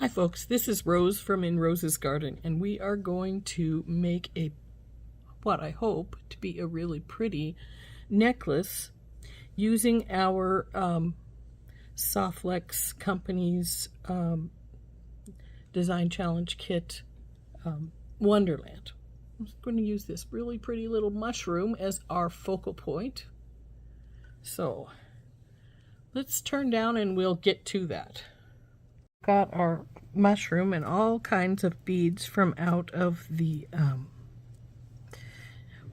Hi folks, this is Rose from In Rose's Garden, and we are going to make what I hope to be a really pretty necklace using our SoftFlex company's design challenge kit, Wonderland. I'm going to use this really pretty little mushroom as our focal point. So let's turn down and we'll get to that. Got our mushroom and all kinds of beads from out of the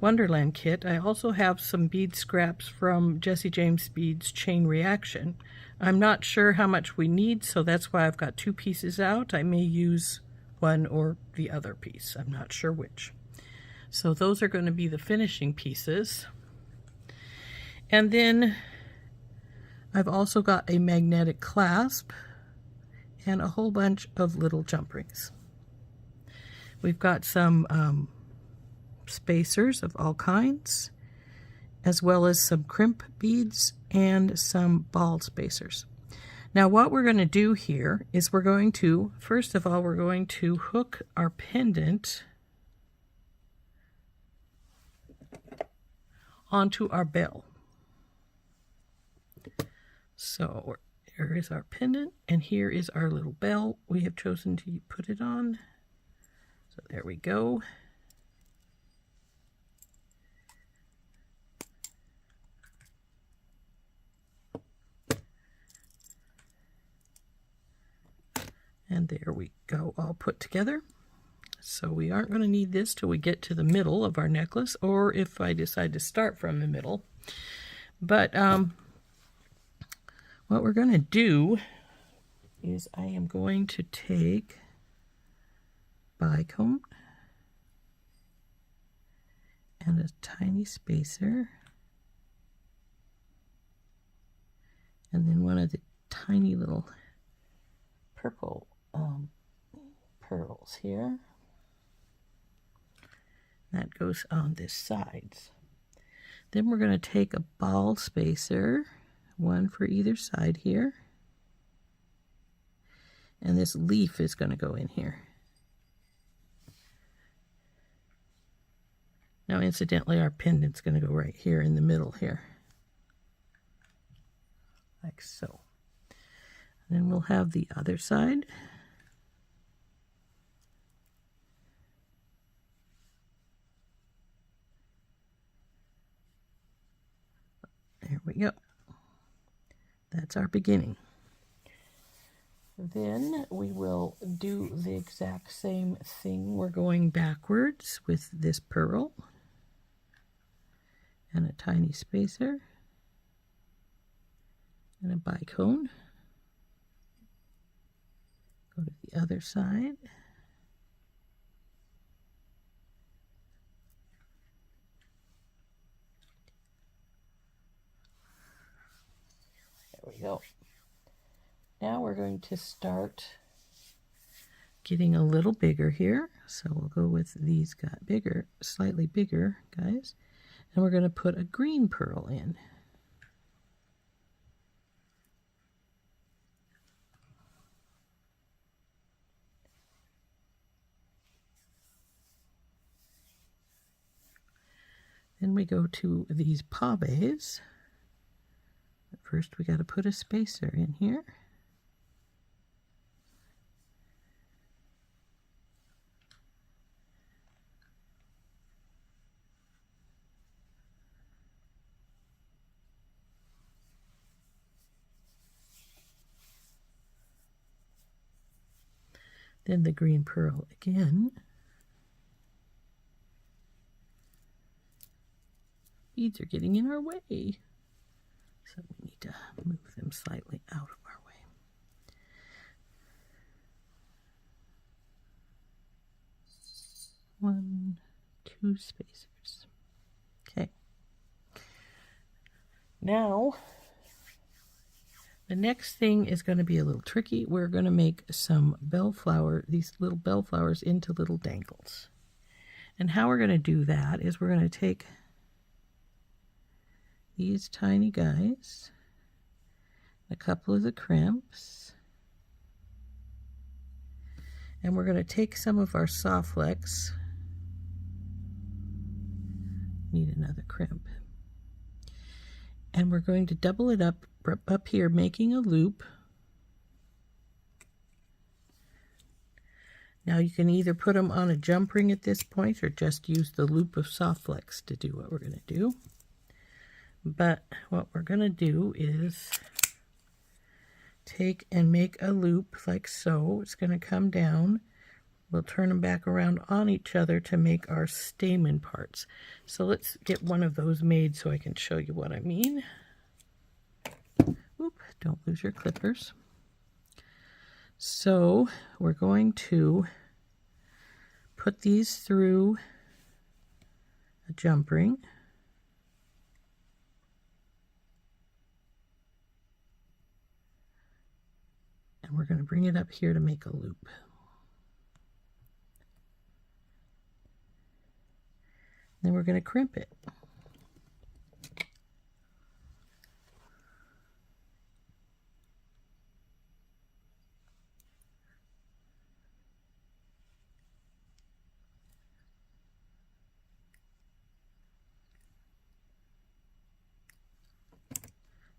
Wonderland kit. I also have some bead scraps from Jesse James Beads Chain Reaction. I'm not sure how much we need, so that's why I've got two pieces out. I may use one or the other piece. I'm not sure which. So those are going to be the finishing pieces. And then I've also got a magnetic clasp and a whole bunch of little jumprings. We've got some spacers of all kinds, as well as some crimp beads and some ball spacers. Now what we're going to do here is we're going to, first of all, we're going to hook our pendant onto our bell. So here is our pendant, and here is our little bell. We have chosen to put it on. So there we go. And there we go, all put together. So we aren't going to need this till we get to the middle of our necklace, or if I decide to start from the middle. But what we're going to do is I am going to take bicone and a tiny spacer, and then one of the tiny little purple pearls here. That goes on this side. Then we're going to take a ball spacer, one for either side here, and this leaf is going to go in here. Now incidentally, our pendant's going to go right here in the middle here, like so. And then we'll have the other side. There we go. That's our beginning. Then we will do the exact same thing. We're going backwards with this pearl and a tiny spacer and a bicone. Go to the other side. There we go. Now we're going to start getting a little bigger here. So we'll go with these got bigger, slightly bigger guys. And we're going to put a green pearl in. Then we go to these pavés. First we got to put a spacer in here. Then the green pearl again. Beads are getting in our way, so we need to move them slightly out of our way. One, two spacers. Okay. Now, the next thing is going to be a little tricky. We're going to make some these little bell flowers into little dangles. And how we're going to do that is we're going to take these tiny guys, a couple of the crimps, And we're going to take some of our SoftFlex. Need another crimp. And we're going to double it up here, making a loop. Now you can either put them on a jump ring at this point or just use the loop of SoftFlex to do what we're going to do. But what we're going to do is take and make a loop like so. It's going to come down. We'll turn them back around on each other to make our stamen parts. So let's get one of those made so I can show you what I mean. Oop, don't lose your clippers. So we're going to put these through a jump ring. And we're going to bring it up here to make a loop. Then we're going to crimp it.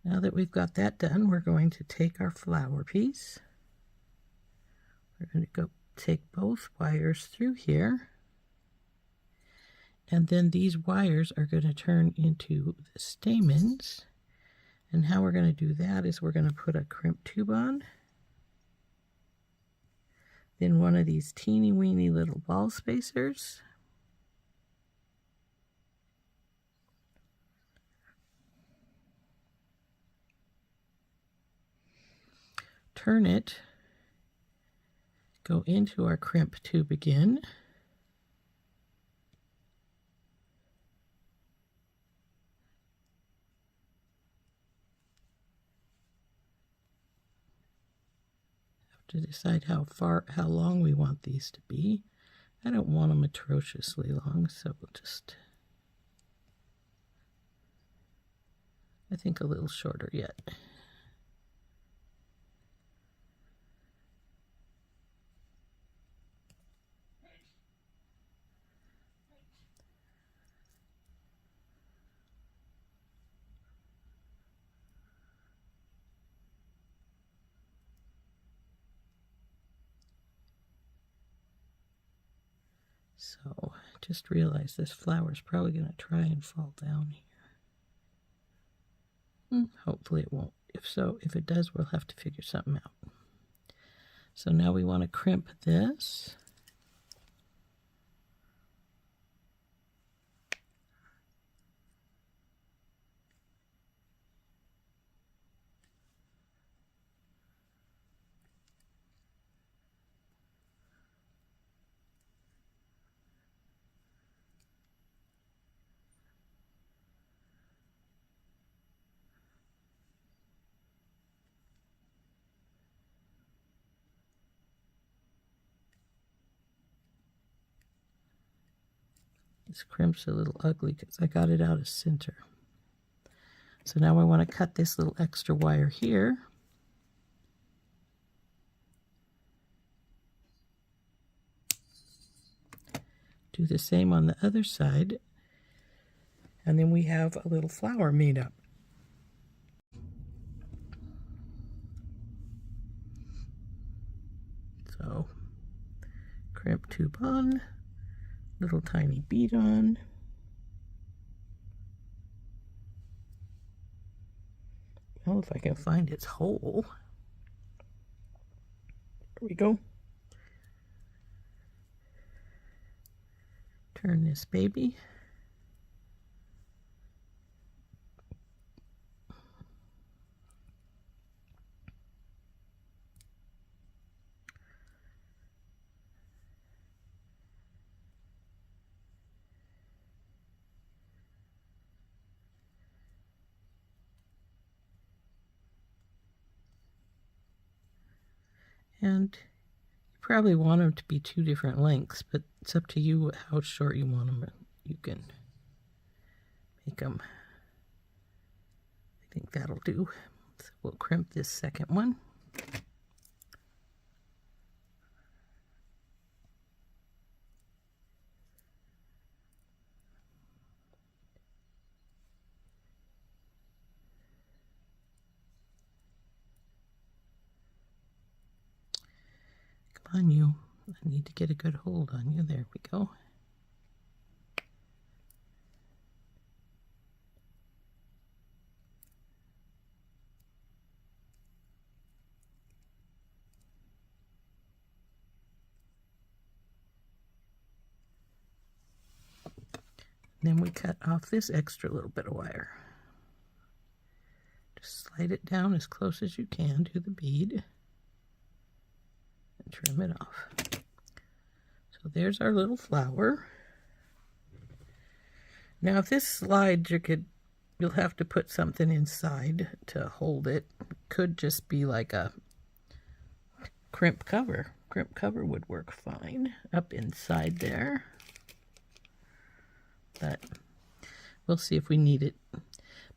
Now that we've got that done, we're going to take our flower piece. We're going to go take both wires through here. And then these wires are going to turn into the stamens. And how we're going to do that is we're going to put a crimp tube on. Then one of these teeny weeny little ball spacers. Turn it. Go into our crimp tube again. To decide how long we want these to be. I don't want them atrociously long, so we'll just, I think a little shorter yet. So just realize this flower is probably going to try and fall down here. Hopefully it won't. If so, if it does, we'll have to figure something out. So now we want to crimp this. This crimp's a little ugly because I got it out of center. So now I want to cut this little extra wire here. Do the same on the other side. And then we have a little flower made up. So, crimp tube on. Little tiny bead on. Well, if I can find its hole. There we go. Turn this baby. And you probably want them to be two different lengths, but it's up to you how short you want them. You can make them. I think that'll do. So we'll crimp this second one. on you. I need to get a good hold on you. There we go. Then we cut off this extra little bit of wire. Just slide it down as close as you can to the bead and trim it off. So there's our little flower. Now if this slides, you'll have to put something inside to hold it. It could just be like a crimp cover. Crimp cover would work fine up inside there. But we'll see if we need it.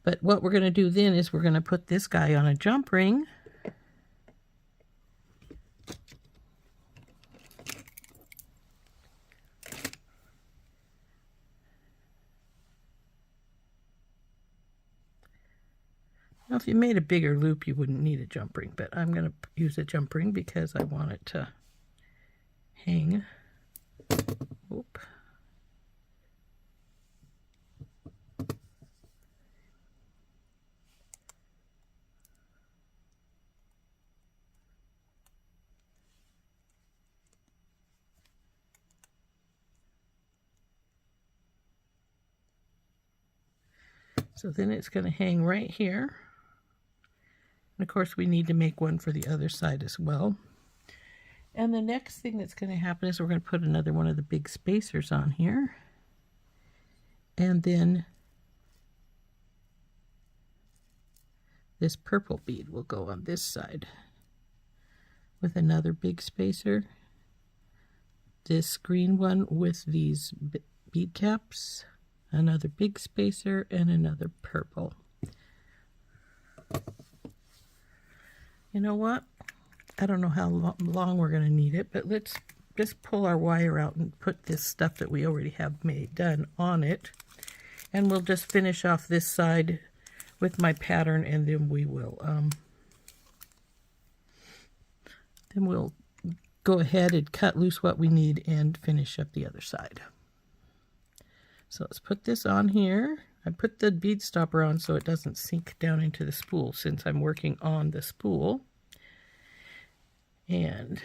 But what we're going to do then is we're going to put this guy on a jump ring. Now if you made a bigger loop you wouldn't need a jump ring, but I'm going to use a jump ring because I want it to hang. Oop. So then it's going to hang right here. And of course we need to make one for the other side as well. And the next thing that's going to happen is we're going to put another one of the big spacers on here. And then this purple bead will go on this side with another big spacer. This green one with these bead caps, another big spacer, and another purple. You know what? I don't know how long we're going to need it, but let's just pull our wire out and put this stuff that we already have done on it. And we'll just finish off this side with my pattern, and then we'll go ahead and cut loose what we need and finish up the other side. So let's put this on here. I put the bead stopper on so it doesn't sink down into the spool since I'm working on the spool. And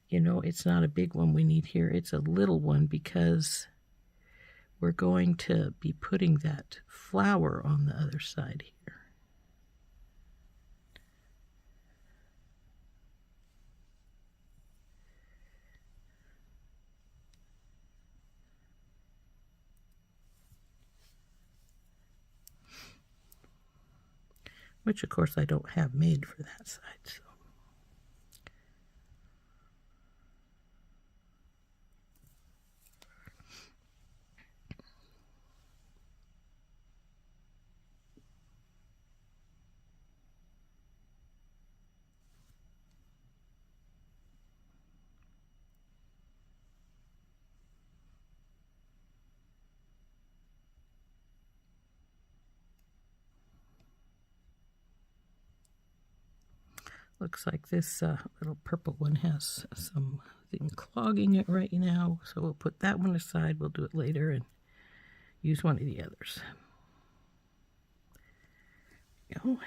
you know, it's not a big one we need here. It's a little one because we're going to be putting that flower on the other side here. Which of course I don't have made for that side. So. Looks like this little purple one has something clogging it right now, so we'll put that one aside. We'll do it later and use one of the others. There we go.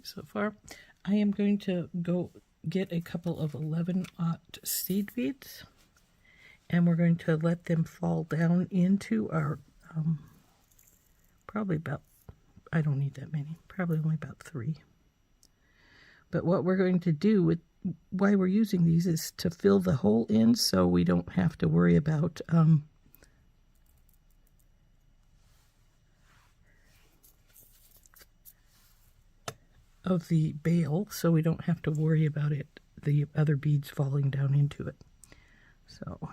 see so far. I am going to go get a couple of 11/aught seed beads, and we're going to let them fall down into our, probably about, I don't need that many, probably only about 3. But what we're going to do with why we're using these is to fill the hole in so we don't have to worry about of the bail, so we don't have to worry about it, the other beads falling down into it. So we'll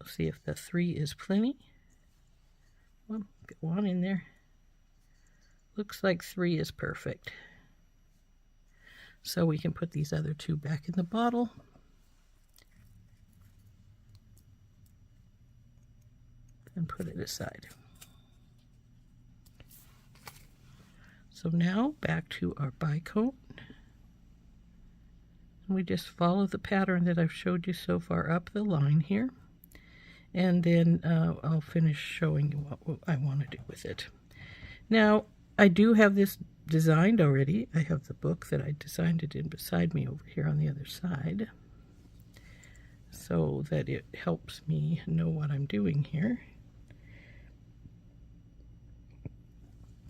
see if the 3 is plenty. Well, get 1 in there. Looks like 3 is perfect. So we can put these other 2 back in the bottle. And put it aside. So now back to our bicone. And we just follow the pattern that I've showed you so far up the line here. And then I'll finish showing you what I want to do with it. Now, I do have this designed already. I have the book that I designed it in beside me over here on the other side, so that it helps me know what I'm doing here.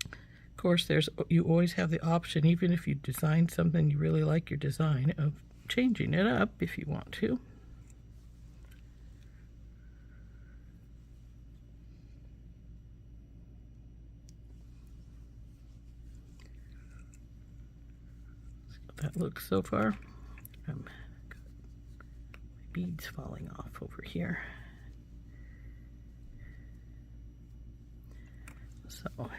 Of course, you always have the option, even if you design something you really like your design, of changing it up if you want to. That looks so far. Got my beads falling off over here. So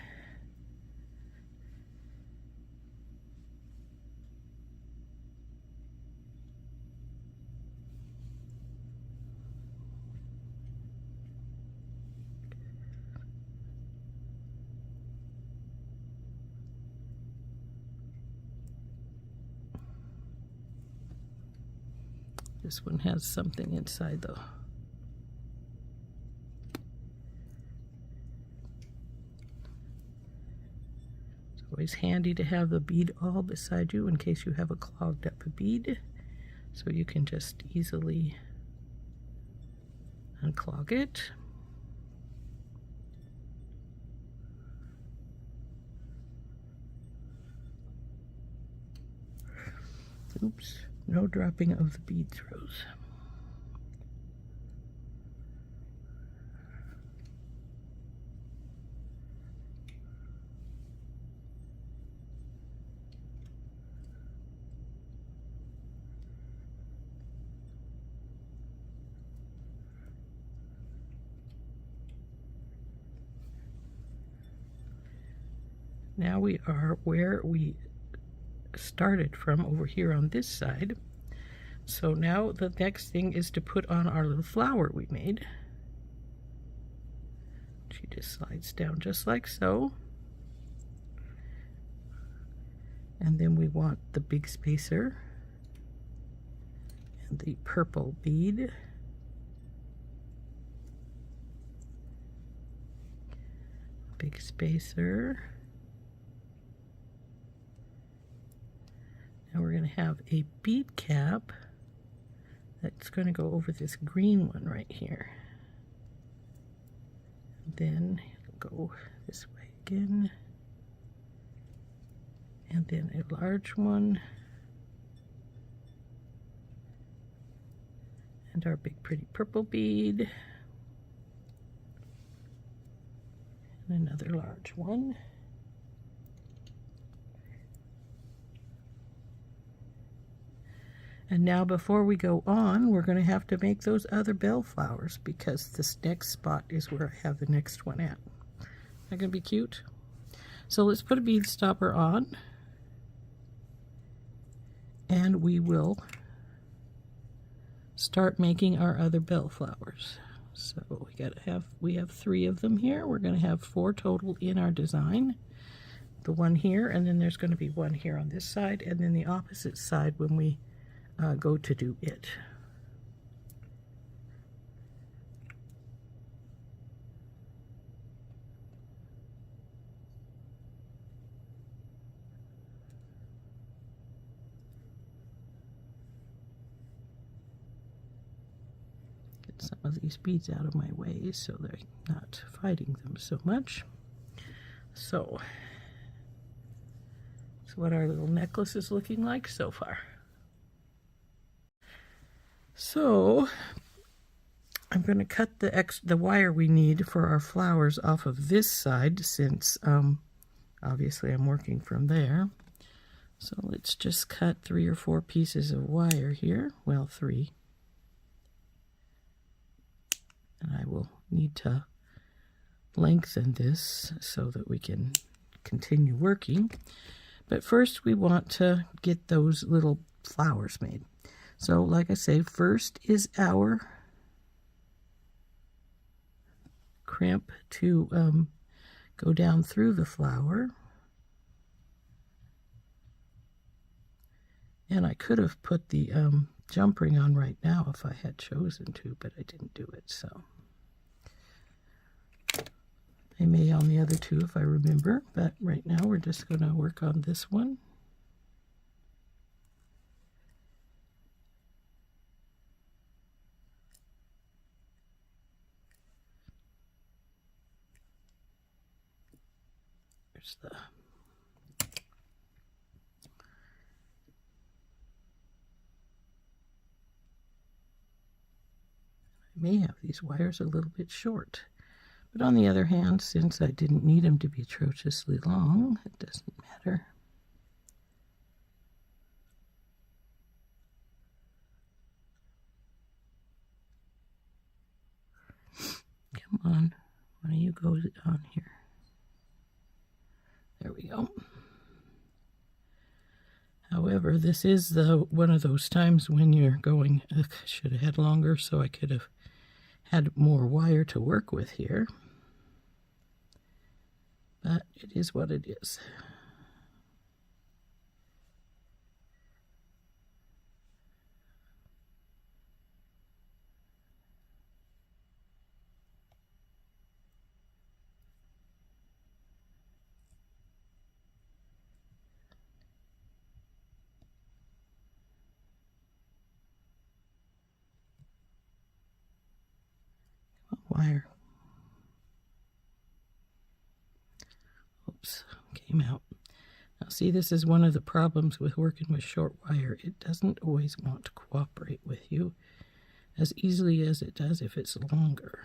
this one has something inside though. It's always handy to have the bead all beside you in case you have a clogged up bead, so you can just easily unclog it. Oops. No dropping of the bead throws. Now we are where we started from over here on this side. So now the next thing is to put on our little flower we made. She just slides down just like so. And then we want the big spacer and the purple bead. Big spacer. Now we're going to have a bead cap that's going to go over this green one right here. And then it'll go this way again. And then a large one. And our big pretty purple bead. And another large one. And now before we go on, we're going to have to make those other bell flowers, because this next spot is where I have the next one at. That going to be cute? So let's put a bead stopper on, and we will start making our other bell flowers. So we have 3 of them here. We're going to have 4 total in our design. The one here, and then there's going to be one here on this side, and then the opposite side when we go to do it. some of these beads out of my way so they're not fighting them so much. So that's what our little necklace is looking like so far. So I'm going to cut the wire we need for our flowers off of this side, since obviously I'm working from there. So let's just cut 3 or 4 pieces of wire here. Well, 3. And I will need to lengthen this so that we can continue working. But first we want to get those little flowers made. So like I say, first is our crimp to go down through the flower. And I could have put the jump ring on right now if I had chosen to, but I didn't do it, so. I may on the other two if I remember, but right now we're just going to work on this one. There's the I may have these wires a little bit short. But on the other hand, since I didn't need them to be atrociously long, it doesn't matter. Come on, one of you go on here. There we go. However, this is one of those times when you're going, I should have had longer so I could have had more wire to work with here. But it is what it is. Wire. Oops, came out. Now see, this is one of the problems with working with short wire. It doesn't always want to cooperate with you as easily as it does if it's longer.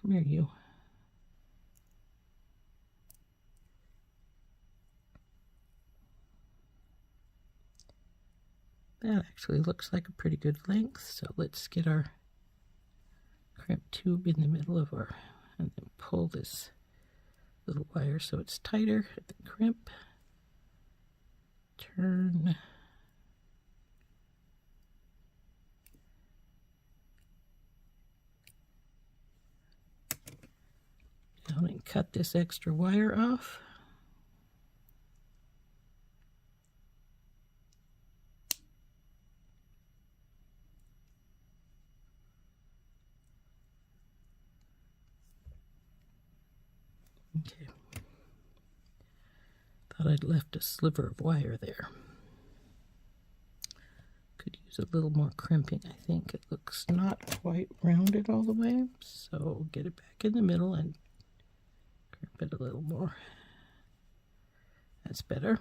Come here, you. That actually looks like a pretty good length, so let's get our crimp tube in the middle of our, and then pull this little wire so it's tighter at the crimp. Turn. Down and cut this extra wire off. Okay. Thought I'd left a sliver of wire there. Could use a little more crimping, I think. It looks not quite rounded all the way, so get it back in the middle and crimp it a little more. That's better.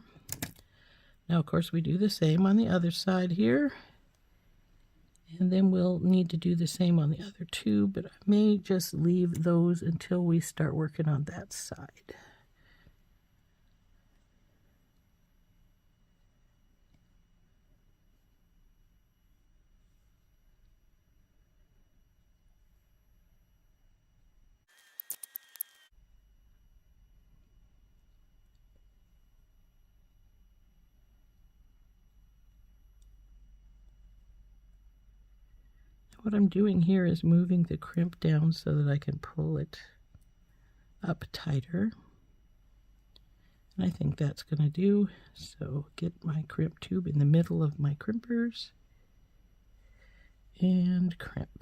Now, of course, we do the same on the other side here. And then we'll need to do the same on the other two, but I may just leave those until we start working on that side. What I'm doing here is moving the crimp down so that I can pull it up tighter. And I think that's going to do. So get my crimp tube in the middle of my crimpers and crimp.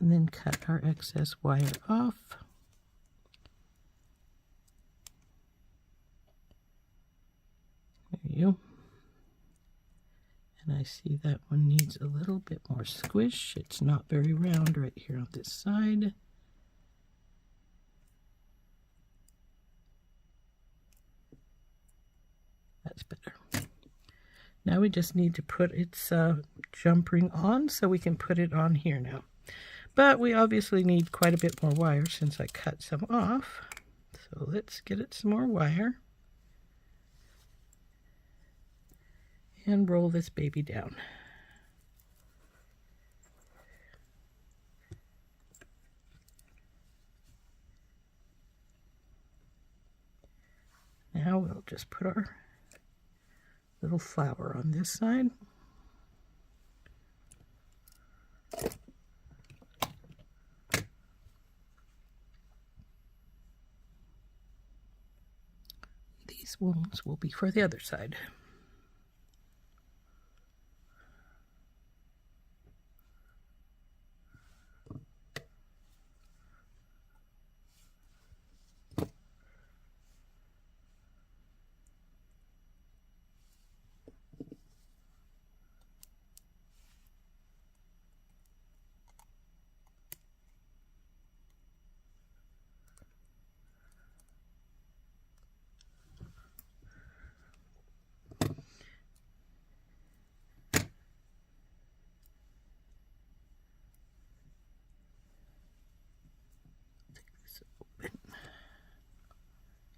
and then cut our excess wire off. There you go. And I see that one needs a little bit more squish. It's not very round right here on this side. That's better. Now we just need to put its jump ring on, so we can put it on here now. But we obviously need quite a bit more wire since I cut some off. So let's get it some more wire. And roll this baby down. Now we'll just put our little flower on this side. These ones will be for the other side.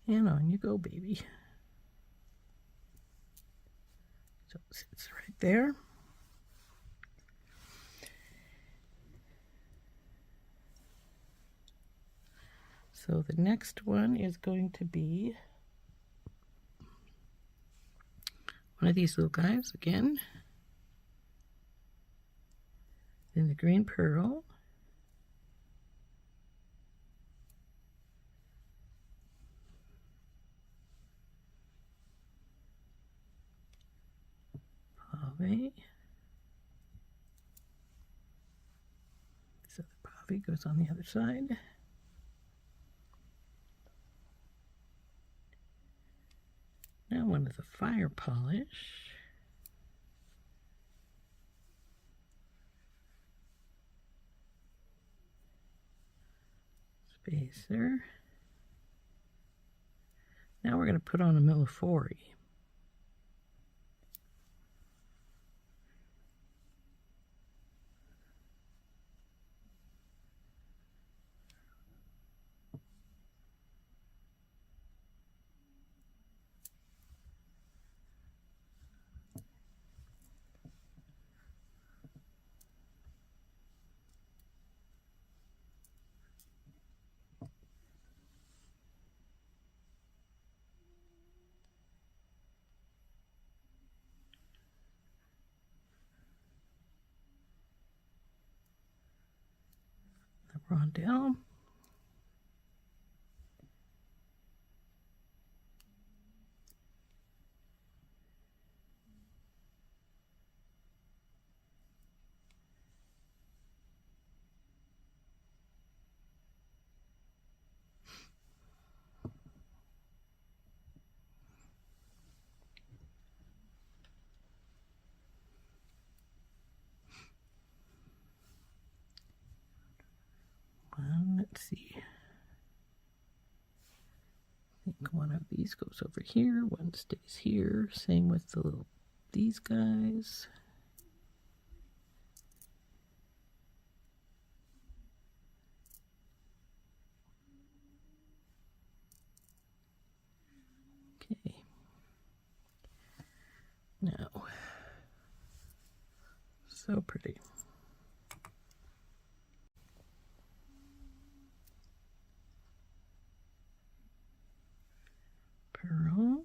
And on you go, baby. So it sits right there. So the next one is going to be one of these little guys again. Then the green pearl. So the pave goes on the other side. Now one of the fire polish. Spacer. Now we're going to put on a Millefori. Rondelle. Let's see. I think one of these goes over here, one stays here. Same with the little these guys. Okay. Now, so pretty. Pearl.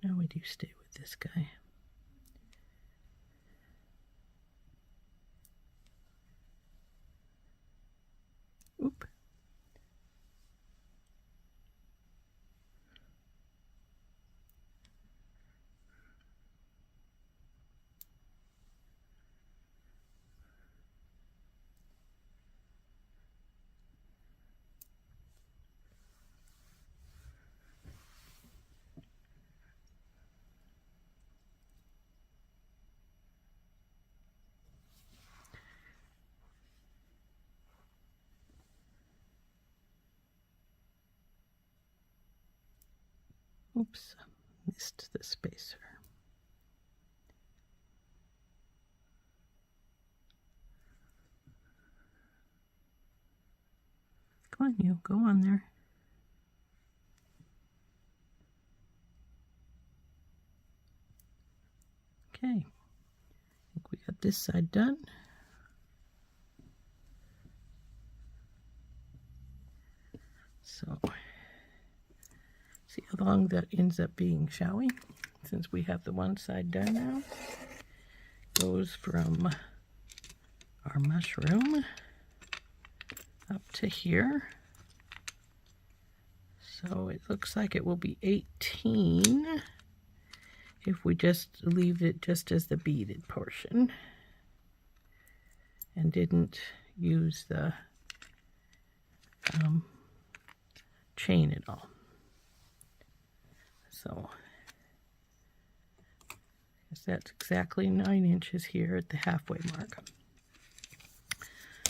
How would you stay with this guy? Oop. Oops, missed the spacer. Come on, you, go on there. Okay, I think we got this side done. So, see how long that ends up being, shall we? Since we have the one side done now. Goes from our mushroom up to here. So it looks like it will be 18 if we just leave it just as the beaded portion and didn't use the chain at all. So that's exactly 9 inches here at the halfway mark.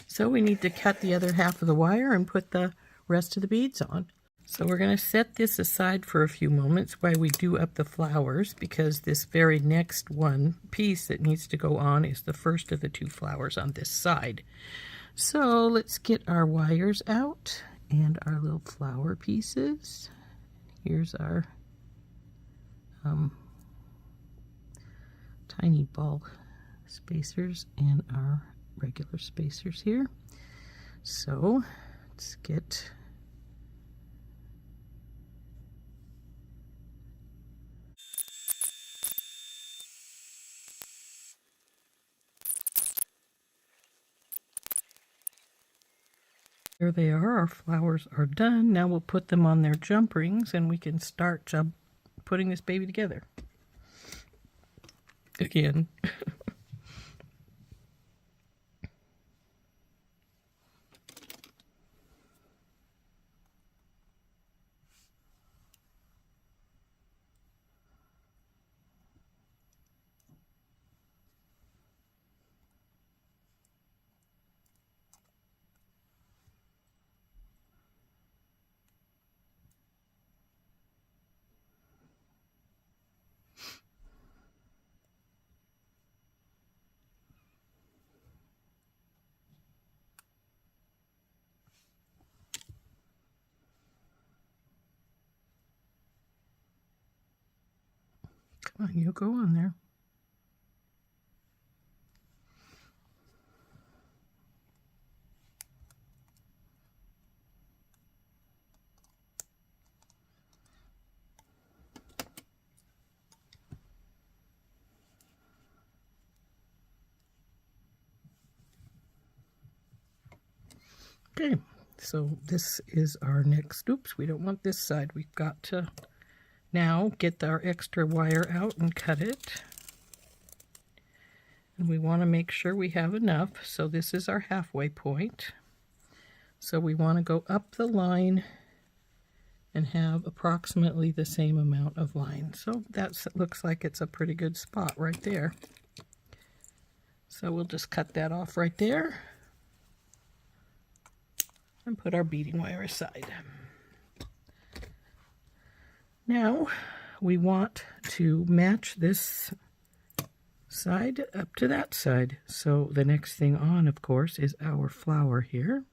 So we need to cut the other half of the wire and put the rest of the beads on. So we're going to set this aside for a few moments while we do up the flowers, because this very next one piece that needs to go on is the first of the 2 flowers on this side. So let's get our wires out and our little flower pieces. Here's our tiny ball spacers and our regular spacers here. So let's get there they are. Our flowers are done. Now we'll put them on their jumprings and we can start putting this baby together. Again. Come on, you go on there. Okay, so this is our next, oops, we don't want this side. We've got to now get our extra wire out and cut it. And we want to make sure we have enough. So this is our halfway point. So we want to go up the line and have approximately the same amount of line. So that looks like it's a pretty good spot right there. So we'll just cut that off right there and put our beading wire aside. Now we want to match this side up to that side. So the next thing on, of course, is our flower here.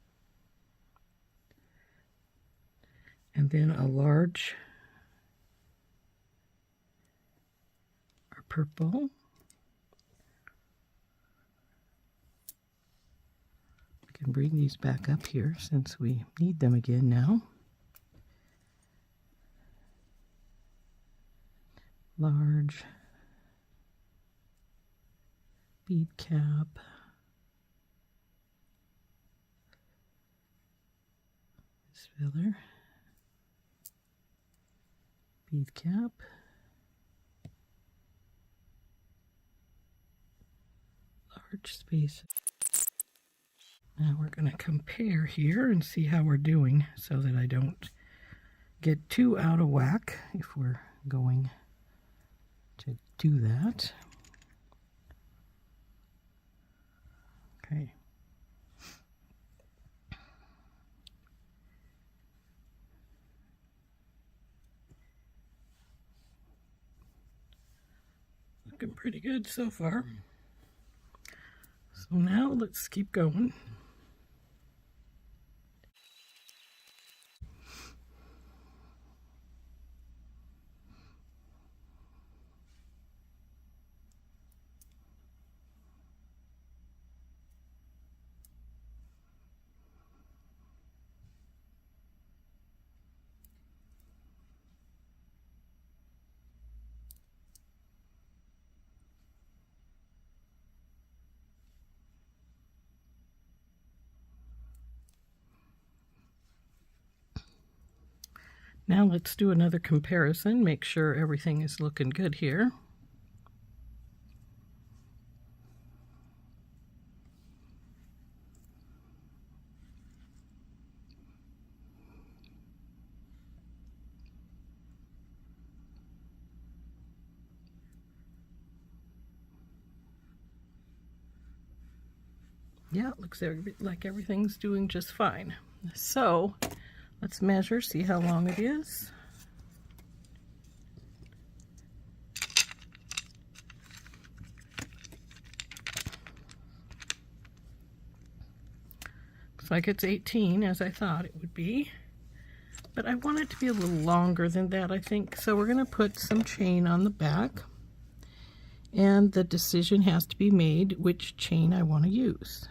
And then a large, our purple. We can bring these back up here since we need them again now. large bead cap. This filler. Bead cap. Large space. Now we're going to compare here and see how we're doing so that I don't get too out of whack if we're going to do that. Okay. Looking pretty good so far. So now let's keep going. Now let's do another comparison, make sure everything is looking good here. Yeah, it looks like everything's doing just fine. So let's measure, see how long it is. Looks like it's 18, as I thought it would be. But I want it to be a little longer than that, I think. So we're going to put some chain on the back. And the decision has to be made which chain I want to use.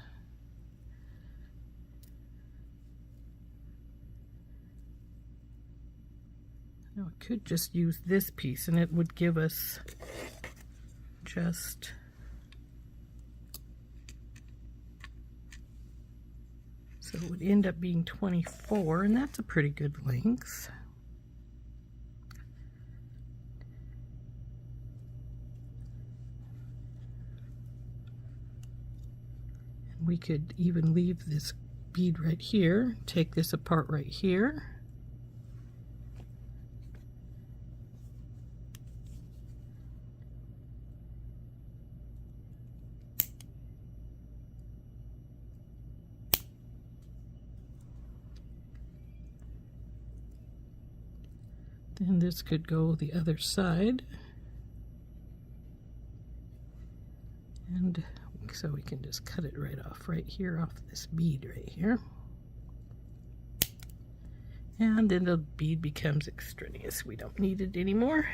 Now I could just use this piece and it would give us just so it would end up being 24, and that's a pretty good length. And we could even leave this bead right here, take this apart right here. And this could go the other side. And so we can just cut it right off here, off this bead right here. And then the bead becomes extraneous. We don't need it anymore.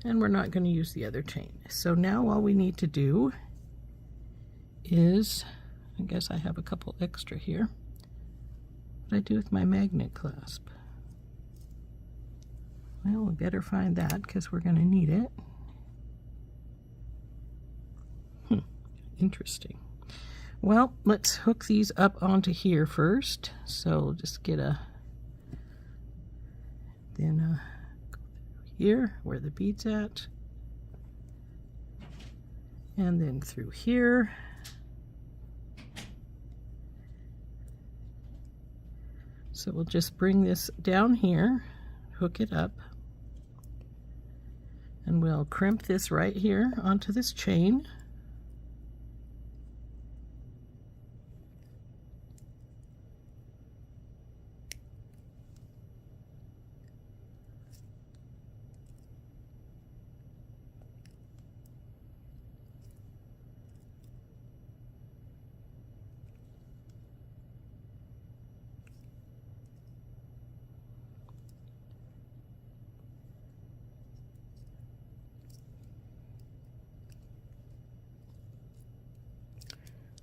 And we're not going to use the other chain. So now all we need to do is, I guess I have a couple extra here. What do I do with my magnet clasp? Well, we better find that because we're going to need it. Interesting. Well, let's hook these up onto here first. So just get a, then go through here where the bead's at, and then through here. So we'll just bring this down here, hook it up, and we'll crimp this right here onto this chain.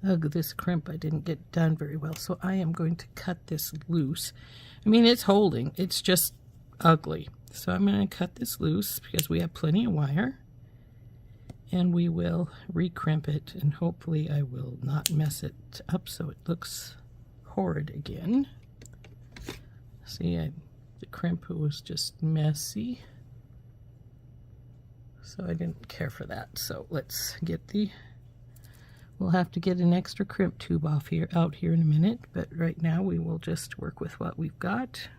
Ugh, this crimp I didn't get done very well, so I am going to cut this loose. I mean, it's holding, it's just ugly. So I'm going to cut this loose because we have plenty of wire, and we will recrimp it, and hopefully I will not mess it up so it looks horrid again. See, the crimp was just messy, so I didn't care for that. So let's get we'll have to get an extra crimp tube out here in a minute, but right now we will just work with what we've got.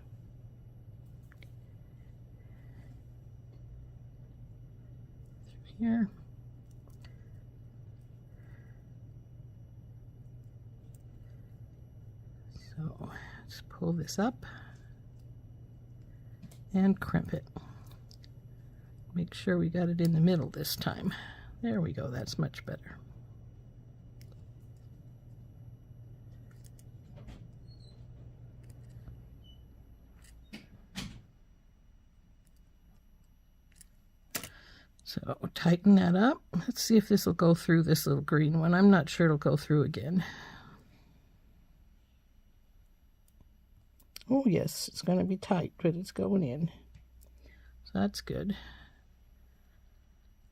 Through here. So let's pull this up and crimp it. Make sure we got it in the middle this time. There we go, that's much better. So tighten that up. Let's see if this will go through this little green one. I'm not sure it'll go through again. Oh yes, it's going to be tight, but it's going in. So that's good.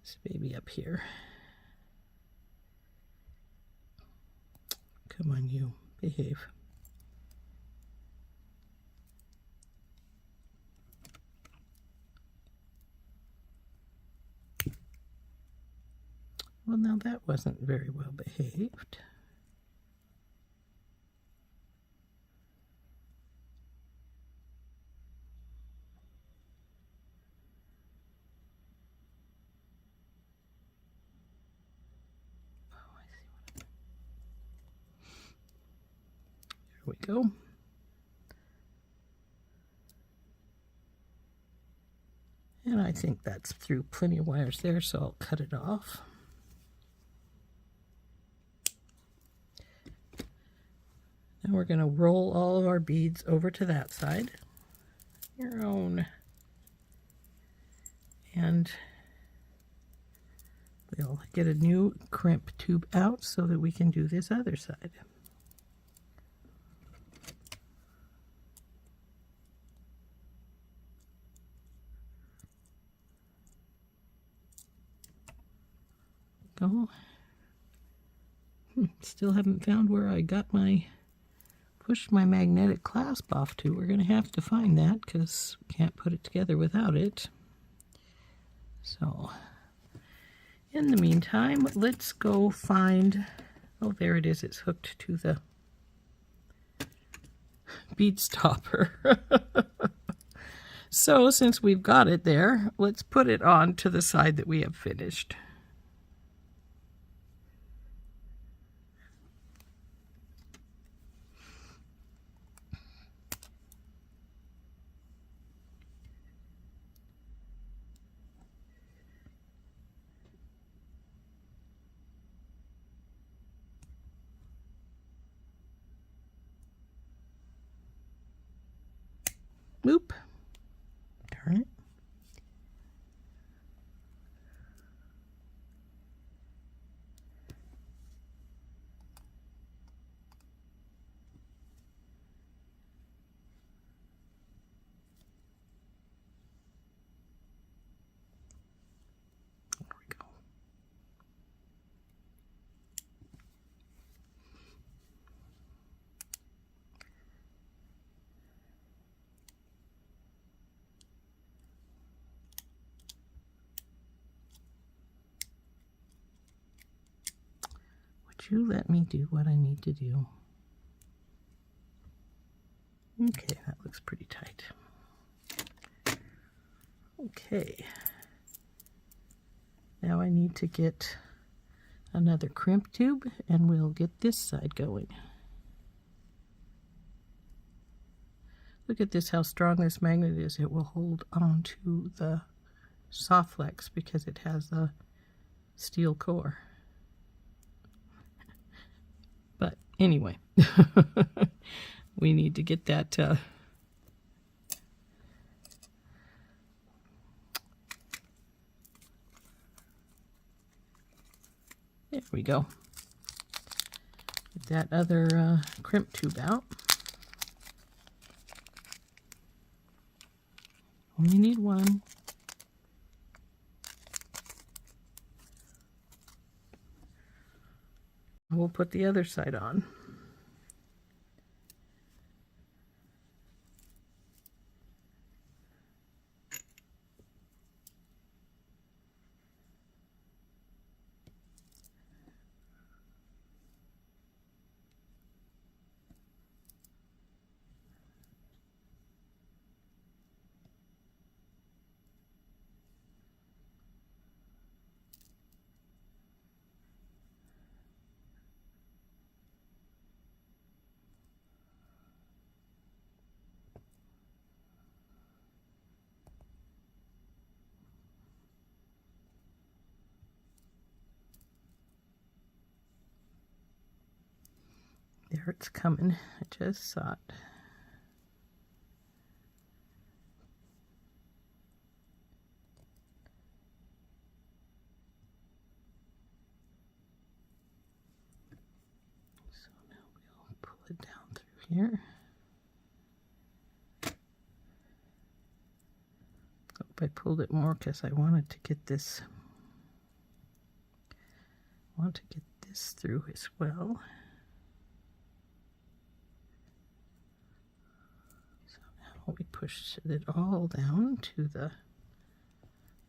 This baby up here. Come on, you. Behave. Well, now that wasn't very well behaved. There we go. And I think that's through plenty of wires there, so I'll cut it off. Now we're going to roll all of our beads over to that side. Your own. And we'll get a new crimp tube out so that we can do this other side. Go. Still haven't found where I got pushed my magnetic clasp off to. We're going to have to find that because we can't put it together without it. So, in the meantime, let's go find, oh, there it is. It's hooked to the bead stopper. So, since we've got it there, let's put it on to the side that we have finished. Oop. Turn it. There we go. You let me do what I need to do. Okay, that looks pretty tight. Okay. Now I need to get another crimp tube and we'll get this side going. Look at this, how strong this magnet is. It will hold on to the SoftFlex because it has a steel core. But anyway, we need to get that there we go. Get that other crimp tube out. Only need one. We'll put the other side on. There it's coming. I just saw it. So now we'll pull it down through here. Hope I pulled it more because I wanted to get this. I want to get this through as well. We push it all down to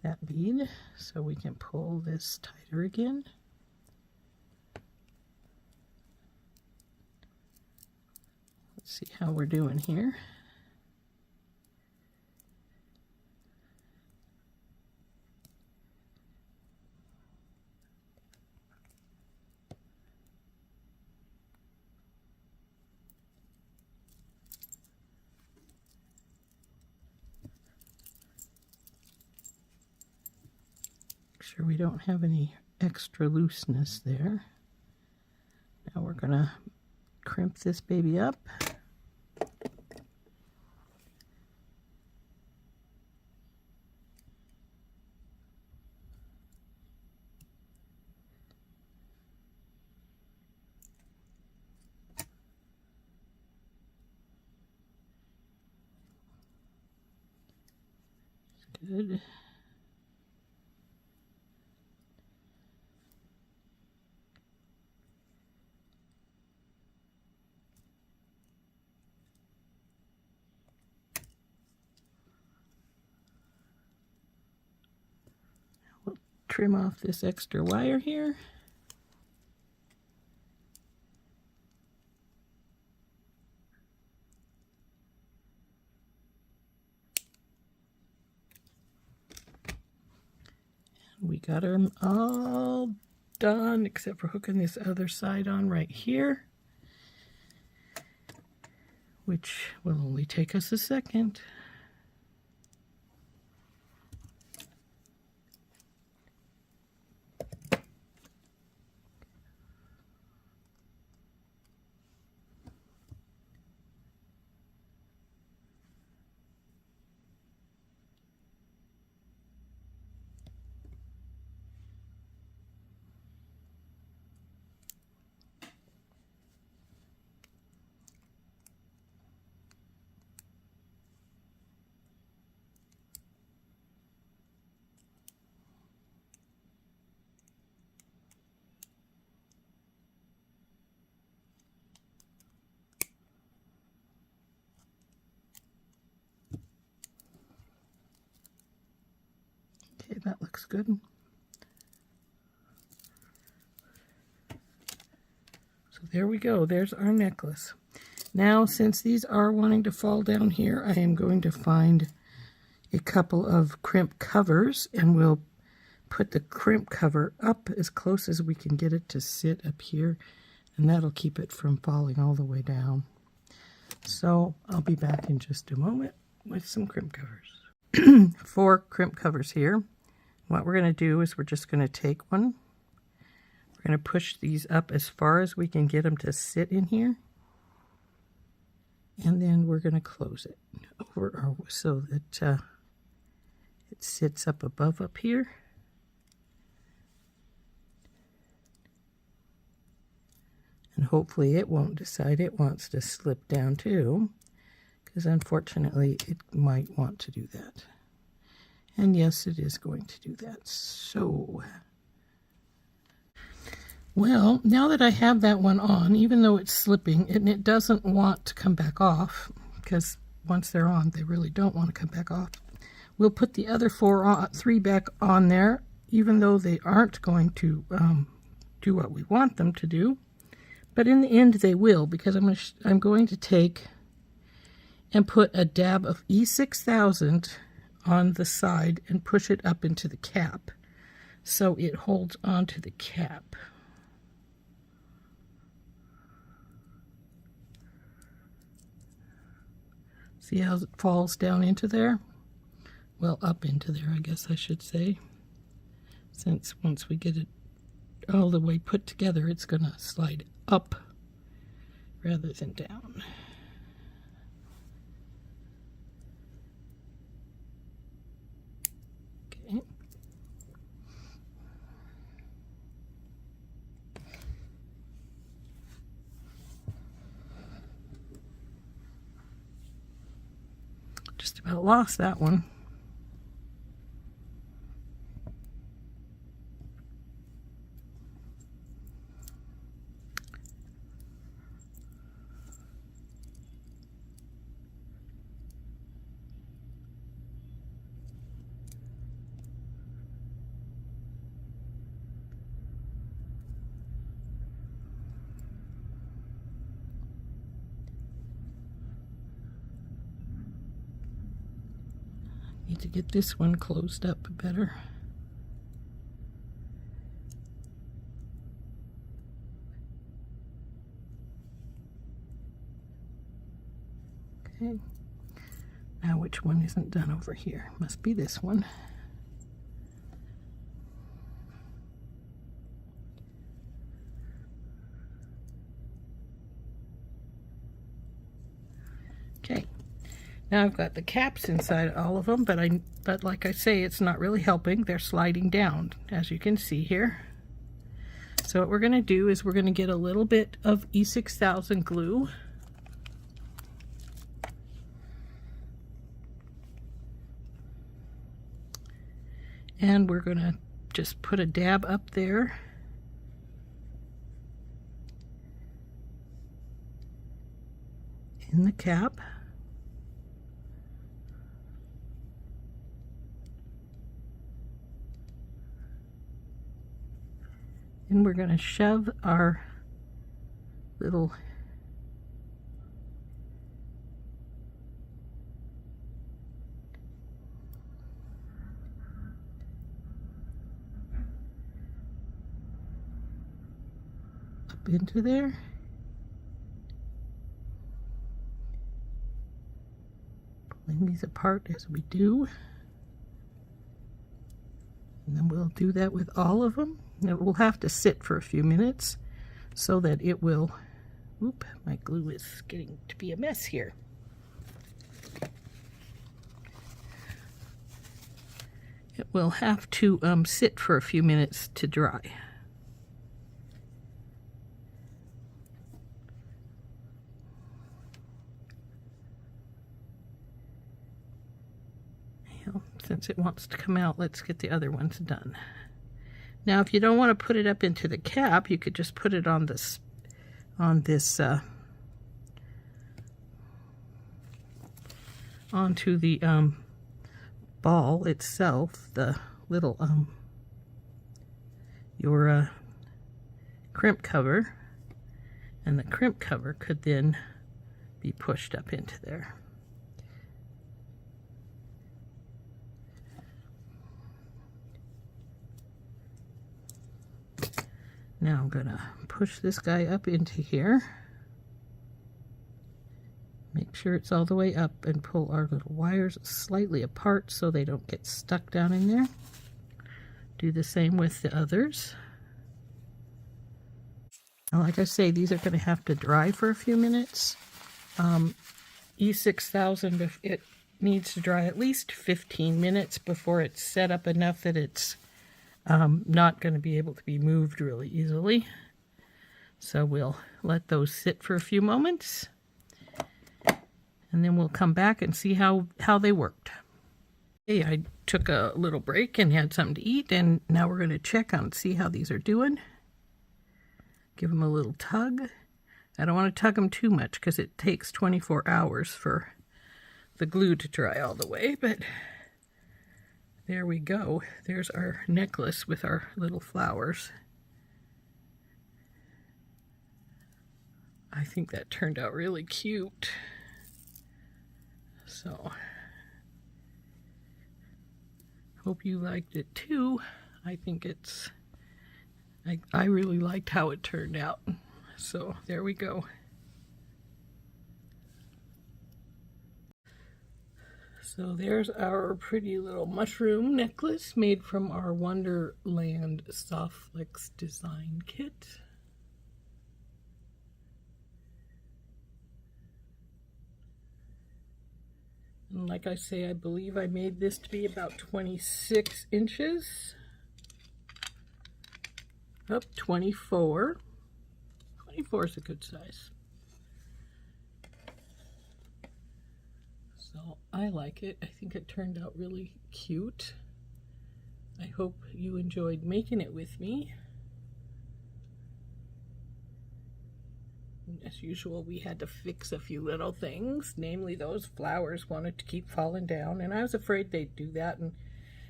that bead so we can pull this tighter again. Let's see how we're doing here. Sure we don't have any extra looseness there. Now we're gonna crimp this baby up. Good. Trim off this extra wire here. We got them all done except for hooking this other side on right here, which will only take us a second. Okay, that looks good. So there we go. There's our necklace. Now, since these are wanting to fall down here, I am going to find a couple of crimp covers, and we'll put the crimp cover up as close as we can get it to sit up here, and that'll keep it from falling all the way down. So I'll be back in just a moment with some crimp covers. 4 crimp covers here. What we're going to do is we're just going to take one. We're going to push these up as far as we can get them to sit in here. And then we're going to close it over so that it sits up above up here. And hopefully it won't decide it wants to slip down too, because unfortunately it might want to do that. And yes, it is going to do that. So, well, now that I have that one on, even though it's slipping, and it doesn't want to come back off, because once they're on, they really don't want to come back off. We'll put the other three back on there, even though they aren't going to do what we want them to do. But in the end, they will, because I'm going to take and put a dab of E6000 on the side and push it up into the cap so it holds onto the cap. See how it falls down into there? Well, up into there, I guess I should say. Since once we get it all the way put together, it's going to slide up rather than down. Okay. Just about lost that one. Need to get this one closed up better. Okay. Now which one isn't done over here? Must be this one. Okay. Now I've got the caps inside all of them, but like I say, it's not really helping. They're sliding down, as you can see here. So what we're going to do is we're going to get a little bit of E6000 glue. And we're going to just put a dab up there. In the cap. And we're going to shove our little up into there. Pulling these apart as we do. And then we'll do that with all of them. It will have to sit for a few minutes so that it will, oop, my glue is getting to be a mess here. It will have to sit for a few minutes to dry. Since it wants to come out, let's get the other ones done. Now, if you don't want to put it up into the cap, you could just put it on this onto the ball itself, the little your crimp cover, and the crimp cover could then be pushed up into there. Now I'm going to push this guy up into here. Make sure it's all the way up and pull our little wires slightly apart so they don't get stuck down in there. Do the same with the others. Now, like I say, these are going to have to dry for a few minutes. E6000, it needs to dry at least 15 minutes before it's set up enough that it's not going to be able to be moved really easily. So we'll let those sit for a few moments, and then we'll come back and see how they worked. Hey, I took a little break and had something to eat, and now we're going to check on see how these are doing. Give them a little tug. I don't want to tug them too much because it takes 24 hours for the glue to dry all the way, but there we go. There's our necklace with our little flowers. I think that turned out really cute. So, hope you liked it too. I think it's, I really liked how it turned out. So, there we go. So there's our pretty little mushroom necklace made from our Wonderland SoftFlex design kit. And like I say, I believe I made this to be about 26 inches. Up 24. 24 is a good size. So I like it. I think it turned out really cute. I hope you enjoyed making it with me. As usual, we had to fix a few little things, namely those flowers wanted to keep falling down, and I was afraid they'd do that, and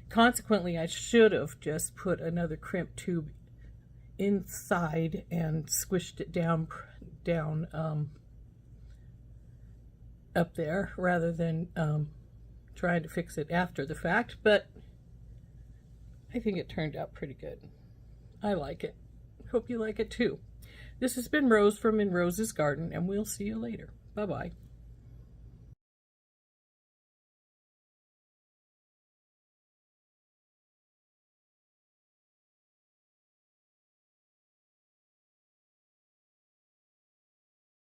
consequently I should have just put another crimp tube inside and squished it down up there rather than trying to fix it after the fact, but I think it turned out pretty good. I like it. Hope you like it too. This has been Rose from In Rose's Garden, and we'll see you later. Bye-bye.